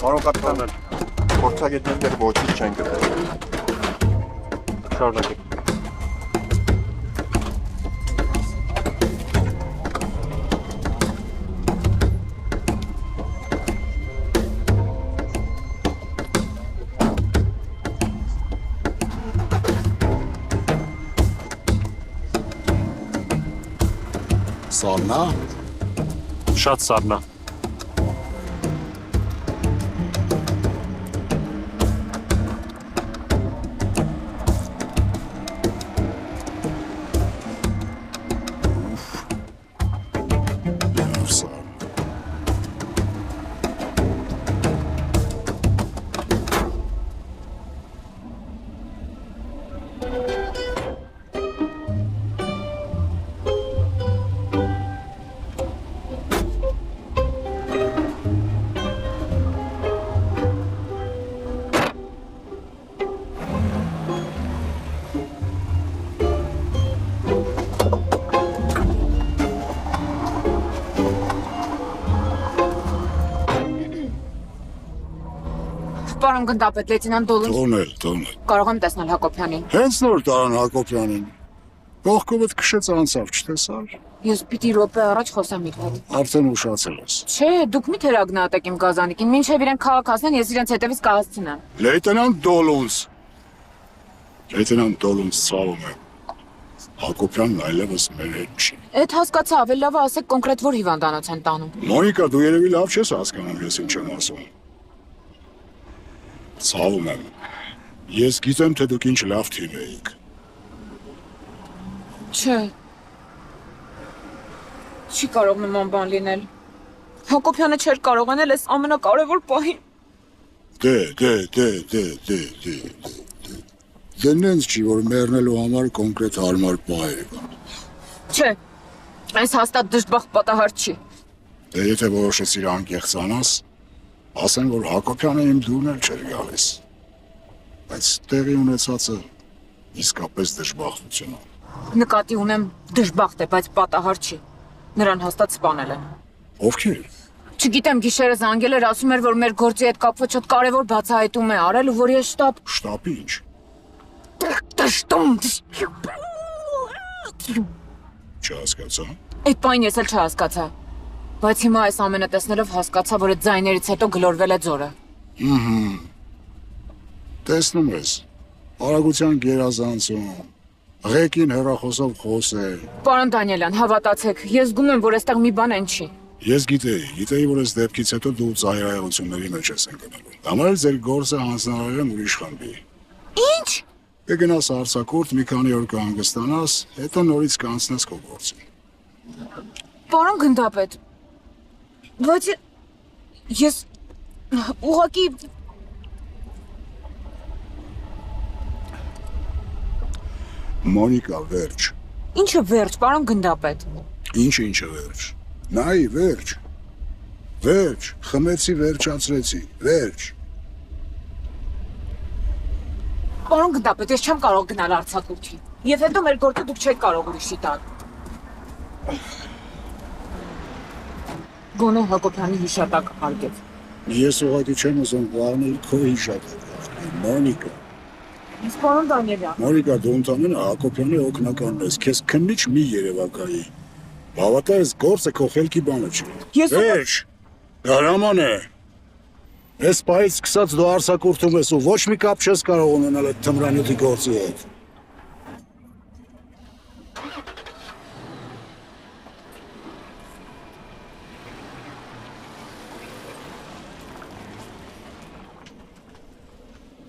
Պարոն կապիտան, փորձագետներն դեռ ոչինչ չեն գտել։ Շարունակեք։ Սառնա։ Շատ սառնա։ Պարոն գնդապետ, լեյտենանտ Դոլուն։ Տոնել։ Կարող եմ տեսնել Հակոբյանին։ Հենց նոր տարան Հակոբյանին։ Կողքովդ քշեց անցավ, չտեսար։ Ես պիտի րոպե առաջ խոսեմ իր հետ։ Արդեն ուշացել ես։ Չէ, դուք մի թերագնահատեք իմ գազանիկին, մինչև իրեն քաղաք հասնեն, ես իրենց հետևից կհասցնեմ։ Լեյտենանտ Դոլունց։ Լեյտենանտ Դոլունց ցավում է։ Հակոբյանն այլևս մեր հետ չի։ Էդ հասկացա, ավելի լավ է ասեք կոնկրետ որ հիվանդանոց են տանում։ Մոնիկա, դու երևի լավ չես հասկանում, ես ինչ եմ ասում։ Ցավում եմ։ Ես գիտեմ, թե դուք ինչ լավ թիմ էիք։ Չէ։ Չի կարող նման բան լինել։ Հակոբյանը չէր կարող անել այս ամենակարևոր պահին։ Դե նենց չի, որ մեռնելու համար կոնկրետ հարմար պահեր կան։ Չէ։ Այս հաստատ դժբախտ պատահար չի։ Դե եթե որոշեցիր անկեղծանաս, ասեն, որ Հակոբյանը իմ դուրն էլ չէր գալիս։ Բայց տեղի ունեցածը իսկապես դժբախտություն է։ Նկատի ունեմ դժբախտ է, բայց պատահար չի։ Նրան հաստատ սպանել են։ Ովքեր։ Չգիտեմ, գիշերը զանգել էր, ասում էր, որ մեր գործի հետ կապված շատ կարևոր բացահայտում է արել ու որ ես Շտապ ինչ։ Տշտում։ Չհասկացա։ Այդ պայն ես էլ չհասկացա։ Բայց հիմա այս ամենը տեսնելով հասկացա, որ այդ ձայներից հետո գլորվել է ձորը։ Տեսնում ես։ Արագության գերազանցում։ Ղեկին հեռախոսով խոսել։ Պարոն Դանիելյան, հավատացեք, ես զգում եմ, որ այստեղ մի բան են չի։ Ես գիտեի, որ այս դեպքից հետո դու ծայրահեղությունների մեջ ես ընկնելու։ Համար էլ ձեր գործը հանձնարարել եմ ուրիշ խմբի։ Ինչ։ Կգնաս արձակուրդ, մի քանի օր կհանգստանաս, հետո նորից կանցնես քո գործին։ Պարոն գնդապետ, բայց ես ուղղակի Մոնիկա, վերջ։ Ինչը վերջ, պարոն գնդապետ։ Ինչը վերջ։ Նայ, վերջ։ Վերջ, խմեցի, վերջացրեցի, վերջ։ Պարոն գնդապետ, ես չեմ կարող գնալ արձակուրդի։ Եվ հետո մեր գործը դուք չեք կարող ուրիշի տալ։ Գոնե Հակոբյանի հիշատակ արգեց։ Ես ուղղակի չեմ ուզում վառնել քո հիշատակը, Մոնիկա։ Իսկ պարոն Դանիելյան։ Մոնիկա, դու ընդամենը Հակոբյանի օգնականն ես, քեզ քննիչ մի երևակայի։ Հավատա, այս գործը քո խելքի բանը չի։ Վերջ, հրաման է։ Այս պահից սկսած դու արձակուրդում ես ու ոչ մի կապ չես կարող ունենալ այդ թմրանյութի գործի հետ։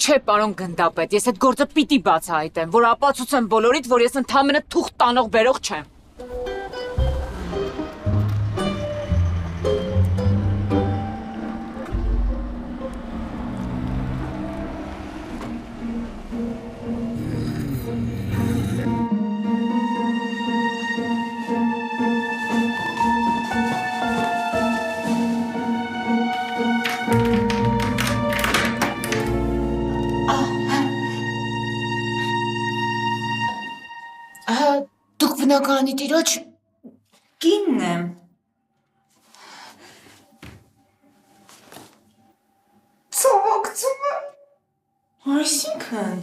Չէ, պարոն գնդապետ, ես այդ գործը պիտի բացահայտեմ, որ ապացուցեմ բոլորիդ, որ ես ընդամենը թուղթ տանող բերող չեմ։ Դուք բնակարանի տիրոջ Կինն եմ։ ցավակցում եմ։ Այսինքն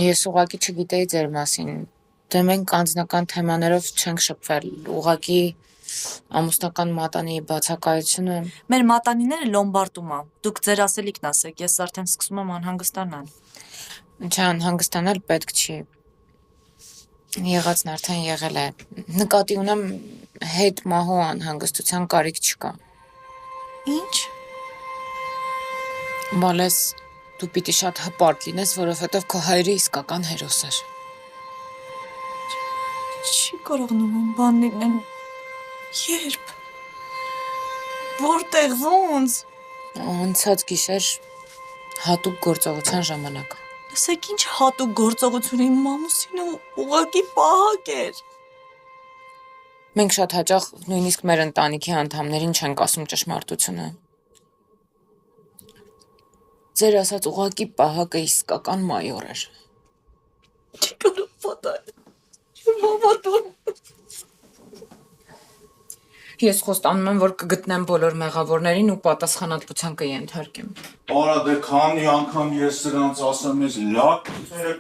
Ես ուղղակի չգիտեի ձեր մասին։ Դե մենք անձնական թեմաներով չենք շփվել։ Ուղղակի ամուսնական մատանի բացակայությունը մեր մատանիները լոմբարդում է։ Դուք ձեր ասելիքն ասեք, ես արդեն սկսում եմ անհանգստանալ։ Չան հանգստանալ պետք չի։ Եղածն արդեն եղել է։ Նկատի ունեմ հետ մահու անհանգստության կարիք չկա։ Ինչ։ Մալես դու պիտի շատ հպարտ լինես, որովհետև քո հայրը իսկական հերոս էր։ Չի կարող նման բան լինել։ Երբ։ Որտեղ ոնց։ Անցած գիշեր հատուկ գործողության ժամանակ։ Լսեք ինչ հատուկ գործողություն իմ մամուսին ուղղակի պահակ էր։ Մենք շատ հաճախ նույնիսկ մեր ընտանիքի անդամներին չենք ասում ճշմարտությունը։ Ձեր ասած ուղղակի պահակը իսկական մայոր էր։ Չի կարող պատահել։ Չհավատում։ Ես խոստանում եմ, որ կգտնեմ բոլոր մեղավորներին ու պատասխանատվության կենթարկեմ։ Արա դե քանի անգամ ես սրանց ասեմ ես լավ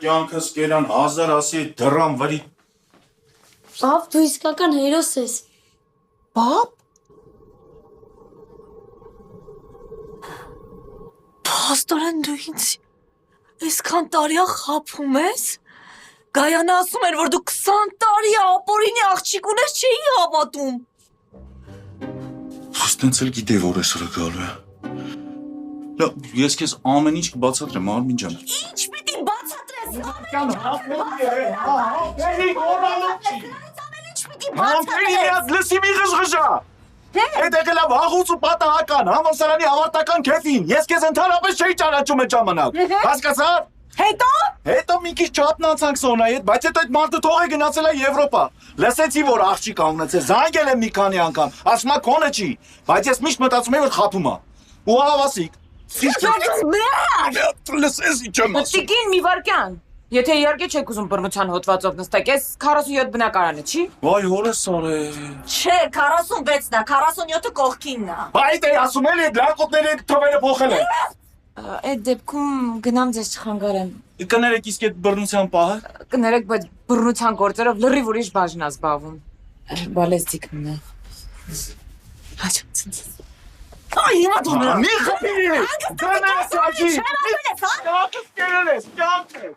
կյանքս կերան 1000 ասի դրամ վրի Բապ, դու իսկական հերոս ես։ Բապ։ Փաստորեն դու ինձ այսքան տարիա խաբում ես։ Գայանը ասում էր, որ դու 20 տարի ապօրինի աղջիկ ունես, չէի հավատում։ Ոստենց էլ գիտեի որ այսօր գալու է։ Լավ, ես քեզ ամեն ինչ կբացատրեմ, Արմին ջան։ Ինչ պիտի բացատրես։ Լսի մի ղժղժա։ Այդ եկել է վաղուց ու պատահական, համալսարանի ավարտական քեֆին։ Ես քեզ ընդհանրապես չէի ճանաչում այդ ժամանակ։ Հասկացա՞ր։ Հետո մի քիչ չափնանցանք Սոնայի հետ, բայց հետո այդ մարդը թողե գնացել է Եվրոպա։ Լսեցի որ աղջիկ ա ունեցել, զանգել եմ մի քանի անգամ, ասում ա քոնը չի, բայց ես միշտ մտածում եմ որ խափում ա։ Ու հավասիկ։ Լսես ինչ եմ ասում։ Տիկին մի վարքյան։ Եթե իհարկե չեք ուզում բռնության հոդվածով նստեք, ես 47 բնակարանը չի։ Վայ հորս սարե։ Չէ, 46-ն է, 47-ը կողքինն է։ Այդ է ասում էլի լակոտների թվերը փոխել են։ Այդ դեպքում գնամ ձեզ չխանգարեմ։ Կներեք իսկ այդ բռնության պահը։ Կներեք, բայց բռնության գործերով լրիվ ուրիշ բաժն ա զբաղվում։ Բալեստիկն է։ Հաճույք։ Այ հիմա դու նա։ Մի խփի։ Դանաս աջի։ Կյանքս կերել ես, կյանքը։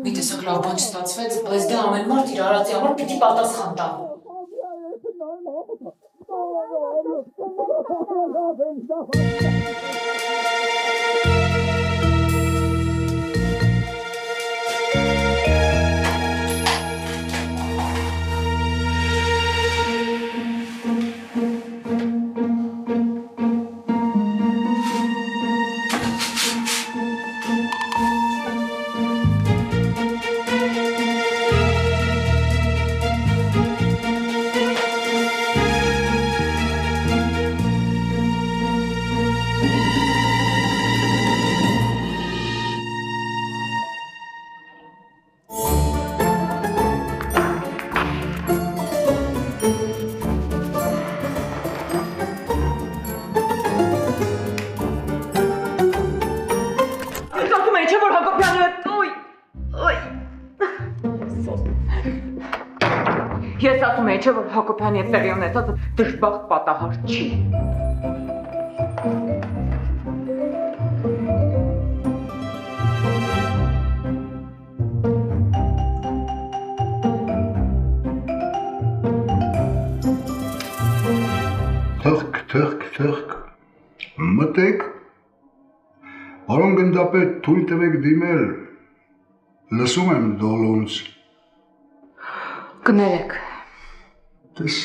Մի տեսակ լավ բան չստացվեց, բայց դա ամեն մարդ իր արածի համար պիտի պատասխան տա։ Ես ասում եմ, չէ՞ որ Հակոբյանի հետ տեղի ունեցածը դժբախտ պատահար չի։ Թղկ, մտեք, որոն գնդապետ թույլ տվեք դիմել, լսում եմ դոլոնց։ Կներեք։ Տես,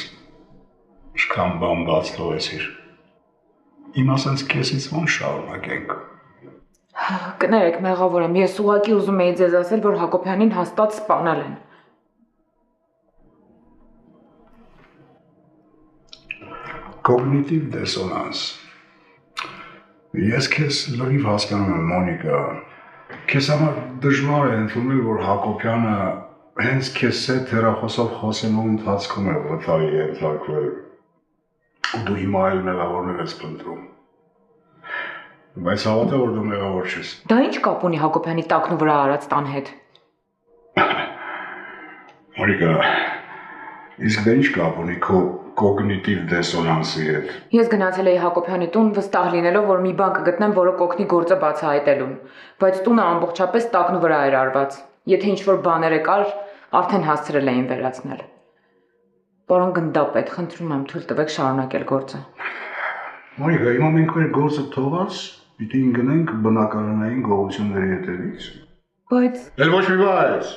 ինչքան բան բաց թողեցիր, իմ ասենց կեսից ոնց շարունակենք։ Կներեք, մեղավոր եմ, ես ուղղակի ուզում էի ձեզ ասել, որ Հակոբյանին հաստատ սպանել են։ Cognitive dissonance։ Ես քեզ լրիվ հասկանում եմ, Մոնիկա։ Քեզ համար դժվար է ընդունել, որ Հակոբյանը հենց քեզ հետ հեռախոսով խոսելու ընթացքում է վթարի ենթարկվել։ Ու դու հիմա այլ մեղավորներ ես փնտրում։ Բայց հավատա, որ դու մեղավոր չես։ Դա ինչ կապ ունի Հակոբյանի տակնու վրա արած տան հետ։ Մոնիկա, իսկ դա ինչ կապ ունի քո կոգնիտիվ դեսոնանսի հետ։ Ես գնացել էի Հակոբյանի տուն վստահ լինելով, որ մի բան կգտնեմ, որը կօգնի գործը բացահայտելուն, բայց տունը ամբողջապես տակնու վրա էր արված։ Եթե ինչ-որ բաներ կար, արդեն հասցրել էին վերացնել։ Պարոն գնդապետ, խնդրում եմ թույլ տվեք շարունակել գործը։ Մոնիկա, հիմա մենք մեր գործը թողած, պիտի ընկնենք բնակարանային գողությունների հետևից։ Բայց Էլ ոչ մի բայց։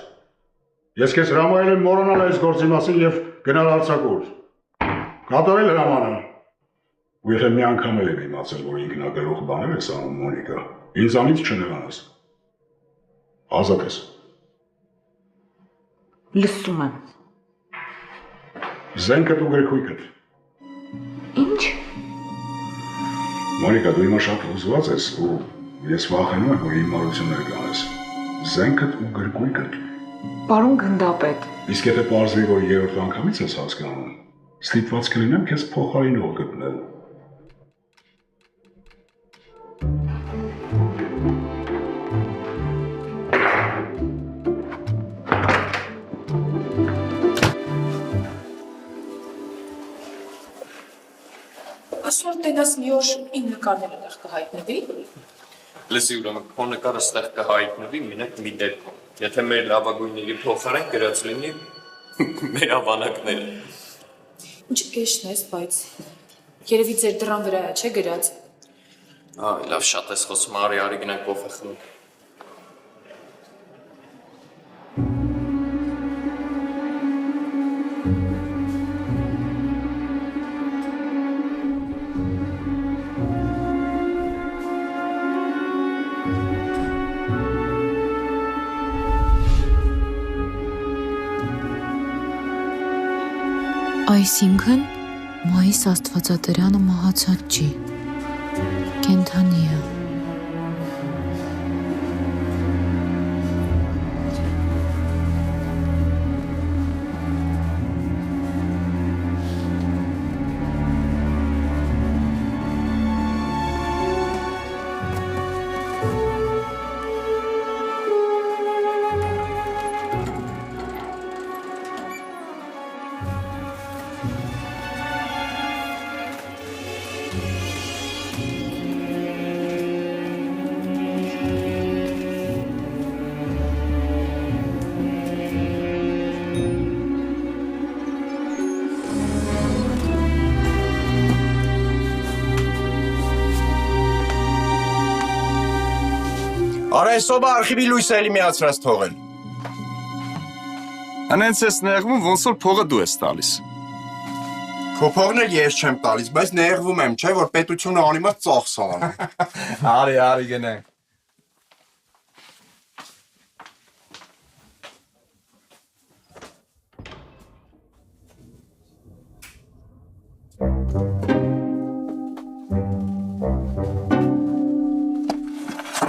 Ես քեզ հրամայել եմ մոռանալ այս գործի մասին եւ գնալ արձակուրդ։ Կատարել հրամանը։ Ու եթե մի անգամ էլ եմ իմացել, որ ինքնագլուխ բաներ ես անում, Մոնիկա, ինձանից չնեղանաս։ Ազատ ես։ լսում եմ։ Զենքդ ու գրքույկդ։ Ինչ։ Մոնիկա, դու հիմա շատ հուզված ես ու ես վախենում եմ, որ հիմարություններ կանես։ Զենքդ ու գրքույկդ։ Պարոն գնդապետ, Իսկ եթե պարզվի, որ երրորդ անգամից ես հասկանում, ստիպված կլինեմ քեզ փոխարինող գտնել։ Ասում տենաս մի օր իմ նկարները տեղ կհայտնվի։ Լսի ուրեմն քո նկարը ստեղ կհայտնվի մենակ մի դեպքում։ Եթե մեր լավագույնների փոխարեն գրած լինի մեր ավանակները։ Ինչ կեշն ես, բայց երևի ձեր դռան վրա չէ գրած։ Այ լավ շատ ես խոսում, արի գնանք կոֆե խմենք։ Այսինքն Մայիս Աստվածատրյանը մահացած չի, կենդանի է։ Արա այսօր արխիվի լույսը էլի միացրած թողել։ Անենց ես նեղվում, ոնց որ փողը դու ես տալիս։ Քո փողն էլ ես չեմ տալիս, բայց նեղվում եմ, չէ, որ պետությունը անիմաց ծախս անում։ Արի գնանք։